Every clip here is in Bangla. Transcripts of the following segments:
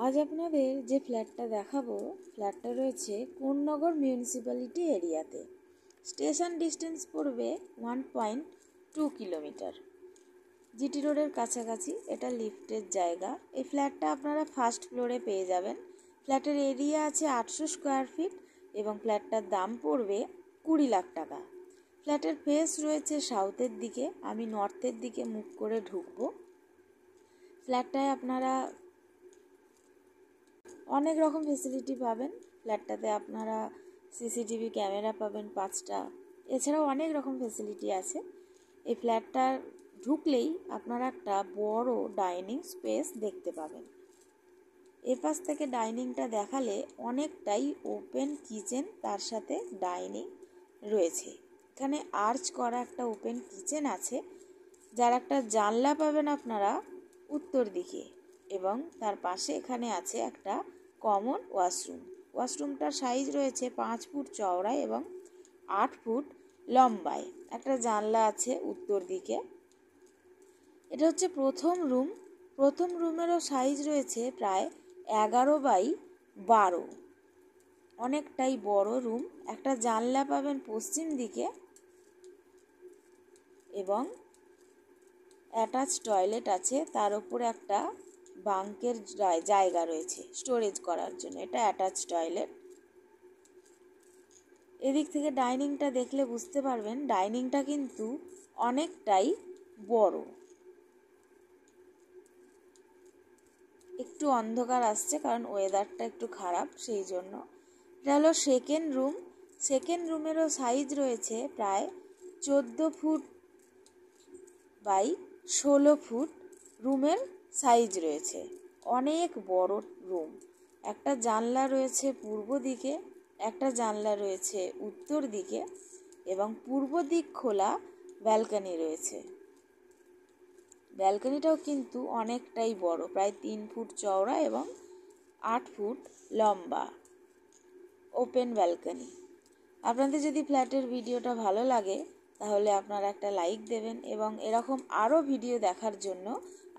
আজ আপনাদের যে ফ্ল্যাটটা দেখাবো, ফ্ল্যাটটা রয়েছে কোন্নগর মিউনিসিপ্যালিটি এরিয়াতে। স্টেশন ডিস্টেন্স পড়বে 1.2 কিলোমিটার। জিটি রোডের কাছাকাছি, এটা লিফটের জায়গা। এই ফ্ল্যাটটা আপনারা ফার্স্ট ফ্লোরে পেয়ে যাবেন। ফ্ল্যাটের এরিয়া আছে 800 স্কোয়ার ফিট এবং ফ্ল্যাটটার দাম পড়বে 20 লাখ টাকা। ফ্ল্যাটের ফেস রয়েছে সাউথের দিকে, আমি নর্থের দিকে মুখ করে ঢুকবো। ফ্ল্যাটটায় আপনারা অনেক রকম ফেসিলিটি পাবেন। ফ্ল্যাটটাতে আপনারা সিসিটিভি ক্যামেরা পাবেন 5টা, এছাড়াও অনেক রকম ফেসিলিটি আছে। এই ফ্ল্যাটটার ঢুকলেই আপনারা একটা বড় ডাইনিং স্পেস দেখতে পাবেন। এপাশ থেকে ডাইনিংটা দেখালে অনেকটাই ওপেন কিচেন, তার সাথে ডাইনিং রয়েছে। এখানে আর্চ করা একটা ওপেন কিচেন আছে, যার একটা জানলা পাবেন আপনারা উত্তর দিকে, এবং তার পাশে এখানে আছে একটা কমন ওয়াশরুম। ওয়াশরুমটার সাইজ রয়েছে 5 ফুট চওড়ায় এবং 8 ফুট লম্বায়। একটা জানলা আছে উত্তর দিকে। এটা হচ্ছে প্রথম রুম। প্রথম রুমেরও সাইজ রয়েছে প্রায় 11x12, অনেকটাই বড় রুম। একটা জানলা পাবেন পশ্চিম দিকে এবং অ্যাটাচ টয়লেট আছে, তার উপরে একটা বাঙ্কের জায়গা রয়েছে স্টোরেজ করার জন্য। এটা অ্যাটাচ টয়লেট। এদিক থেকে ডাইনিংটা দেখলে বুঝতে পারবেন ডাইনিংটা কিন্তু অনেকটাই বড়। একটু অন্ধকার আসছে কারণ ওয়েদারটা একটু খারাপ, সেই জন্য। এটা হলো সেকেন্ড রুম। সেকেন্ড রুমেরও সাইজ রয়েছে প্রায় 14 ফুট বাই 16 ফুট রুমের সাইজ রয়েছে। অনেক বড় রুম। একটা জানলা রয়েছে পূর্ব দিকে, একটা জানলা রয়েছে উত্তর দিকে এবং পূর্ব দিক খোলা ব্যালকনি রয়েছে। ব্যালকনিটাও কিন্তু অনেকটাই বড়, প্রায় 3 ফুট চওড়া এবং 8 ফুট লম্বা ওপেন ব্যালকনি। আপনাদের যদি ফ্ল্যাটের ভিডিওটা ভালো লাগে তাহলে আপনারা একটা লাইক দেবেন এবং এরকম আরও ভিডিও দেখার জন্য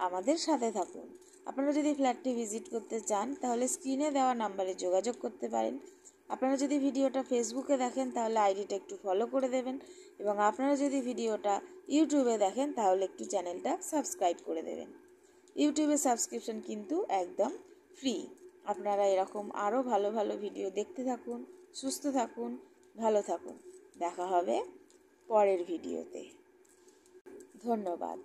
আমাদের সাথে থাকুন। আপনারা যদি ফ্ল্যাটটি ভিজিট করতে চান তাহলে স্ক্রিনে দেওয়া নাম্বারে যোগাযোগ করতে পারেন। আপনারা যদি ভিডিওটা ফেসবুকে দেখেন তাহলে আইডিটা একটু ফলো করে দেবেন এবং আপনারা যদি ভিডিওটা ইউটিউবে দেখেন তাহলে একটু চ্যানেলটা সাবস্ক্রাইব করে দেবেন। ইউটিউবে সাবস্ক্রিপশন কিন্তু একদম ফ্রি। আপনারা এরকম আরও ভালো ভালো ভিডিও দেখতে থাকুন। সুস্থ থাকুন, ভালো থাকুন। দেখা হবে পরের ভিডিওতে। ধন্যবাদ।